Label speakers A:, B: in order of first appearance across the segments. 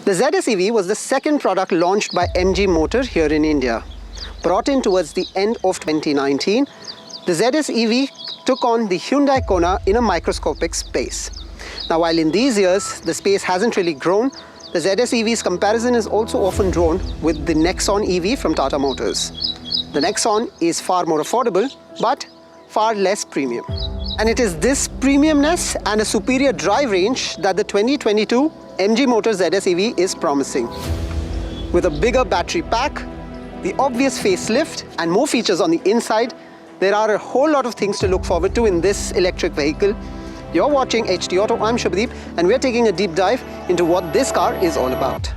A: The ZS EV was the second product launched by MG Motor here in India. Brought in towards the end of 2019, the ZS EV took on the Hyundai Kona in a microscopic space. Now, while in these years the space hasn't really grown, the ZS EV's comparison is also often drawn with the Nexon EV from Tata Motors. The Nexon is far more affordable, but far less premium. And it is this premiumness and a superior drive range that the 2022 MG Motors ZS EV is promising. With a bigger battery pack, the obvious facelift and more features on the inside, there are a whole lot of things to look forward to in this electric vehicle. You're watching HT Auto, I'm Shubhadeep, and we're taking a deep dive into what this car is all about.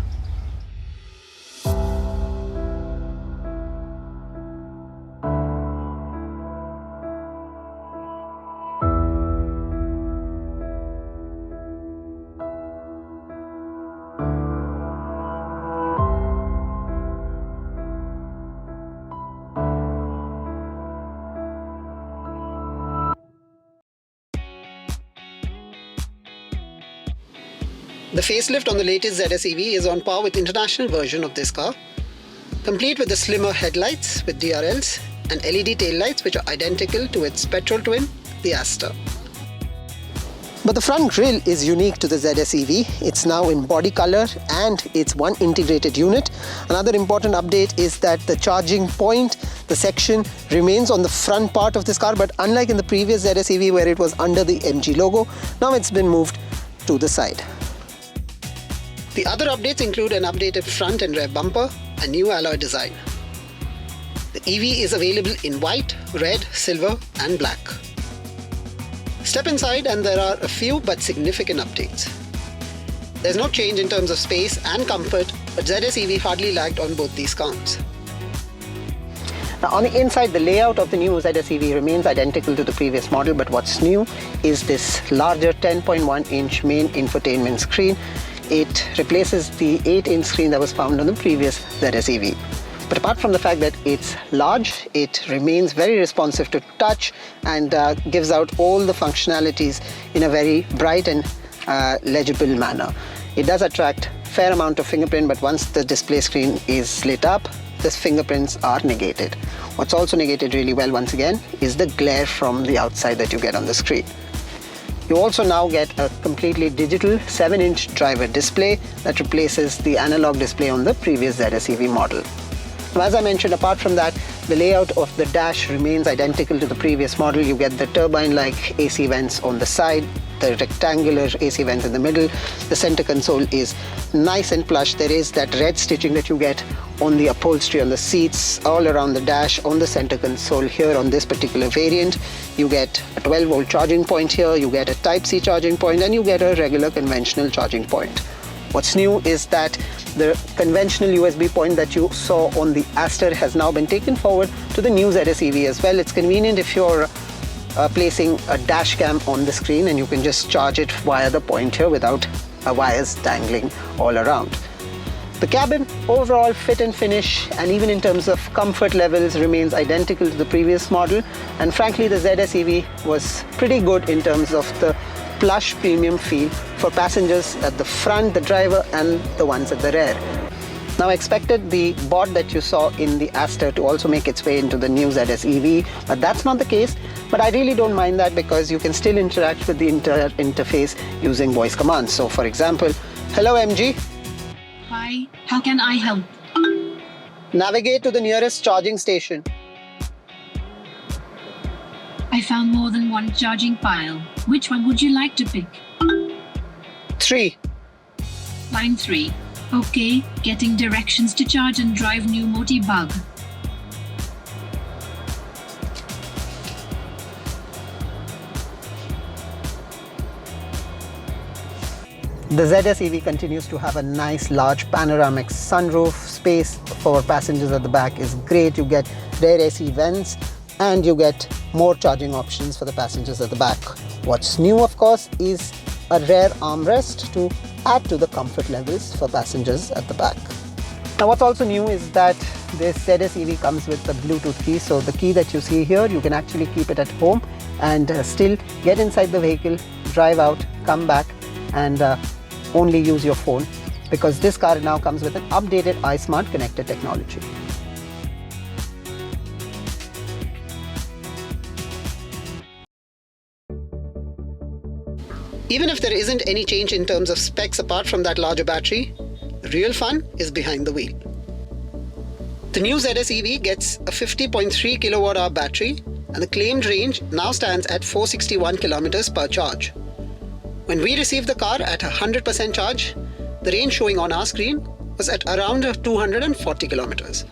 A: The facelift on the latest ZS EV is on par with the international version of this car, complete with the slimmer headlights with DRLs and LED taillights which are identical to its petrol twin, the Aster. But the front grille is unique to the ZS EV. It's now in body color and it's one integrated unit. Another important update is that the charging point, the section, remains on the front part of this car, but unlike in the previous ZS EV where it was under the MG logo, now it's been moved to the side. The other updates include an updated front and rear bumper and new alloy design. The EV is available in white, red, silver and black. Step inside and there are a few but significant updates. There's no change in terms of space and comfort, but ZS EV hardly lagged on both these counts. Now on the inside, the layout of the new ZS EV remains identical to the previous model, but what's new is this larger 10.1-inch main infotainment screen. It replaces the 8-inch screen that was found on the previous ZS EV. But apart from the fact that it's large, it remains very responsive to touch and gives out all the functionalities in a very bright and legible manner. It does attract a fair amount of fingerprint, but once the display screen is lit up, the fingerprints are negated. What's also negated really well once again is the glare from the outside that you get on the screen. You also now get a completely digital 7-inch driver display that replaces the analog display on the previous ZS EV model. Now, as I mentioned, apart from that, the layout of the dash remains identical to the previous model. You get the turbine-like AC vents on the side, the rectangular AC vents in the middle. The center console is nice and plush. There is that red stitching that you get on the upholstery, on the seats, all around the dash, on the center console here on this particular variant. You get a 12-volt charging point here, you get a Type-C charging point, and you get a regular conventional charging point. What's new is that the conventional USB point that you saw on the Aster has now been taken forward to the new ZS EV as well. It's convenient if you're placing a dash cam on the screen and you can just charge it via the point here without wires dangling all around. The cabin, overall fit and finish, and even in terms of comfort levels, remains identical to the previous model. And frankly, the ZS EV was pretty good in terms of the plush premium feel for passengers at the front, the driver, and the ones at the rear. Now, I expected the board that you saw in the Aster to also make its way into the new ZS EV, but that's not the case. But I really don't mind that because you can still interact with the interface using voice commands. So, for example, hello MG.
B: Hi, how can I help?
A: Navigate to the nearest charging station.
B: I found more than one charging pile. Which one would you like to pick?
A: 3.
B: Line 3. Okay, getting directions to charge and drive new Moti Bug.
A: The ZS EV continues to have a nice large panoramic sunroof. Space for passengers at the back is great. You get rear AC vents and you get more charging options for the passengers at the back. What's new, of course, is a rear armrest to add to the comfort levels for passengers at the back. Now, what's also new is that this ZS EV comes with the Bluetooth key. So the key that you see here, you can actually keep it at home and still get inside the vehicle, drive out, come back and only use your phone because this car now comes with an updated iSmart connected technology. Even if there isn't any change in terms of specs apart from that larger battery, the real fun is behind the wheel. The new ZS EV gets a 50.3 kWh battery, and the claimed range now stands at 461 km per charge. When we received the car at 100% charge, the range showing on our screen was at around 240 km.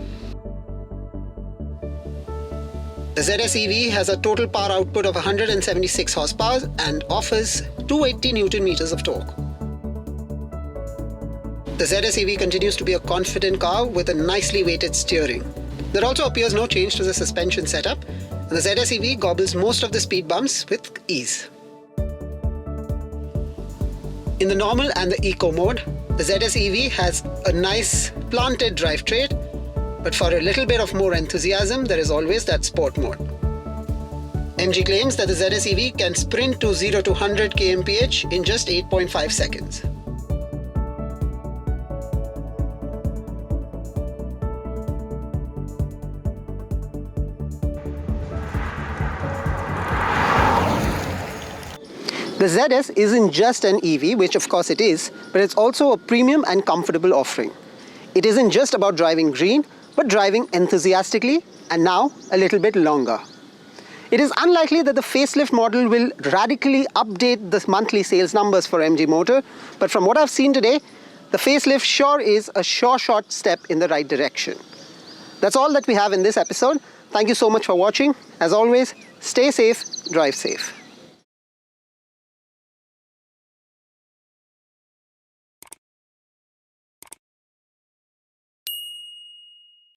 A: The ZS EV has a total power output of 176 horsepower and offers 280 Nm of torque. The ZS EV continues to be a confident car with a nicely weighted steering. There also appears no change to the suspension setup, and the ZS EV gobbles most of the speed bumps with ease. In the normal and the eco mode, the ZS EV has a nice planted drivetrain, but for a little bit of more enthusiasm, there is always that sport mode. MG claims that the ZS EV can sprint to 0 to 100 kmph in just 8.5 seconds. The ZS isn't just an EV, which of course it is, but it's also a premium and comfortable offering. It isn't just about driving green, but driving enthusiastically, and now a little bit longer. It is unlikely that the facelift model will radically update the monthly sales numbers for MG Motor, but from what I've seen today, the facelift sure is a short step in the right direction. That's all that we have in this episode. Thank you so much for watching. As always, stay safe, drive safe.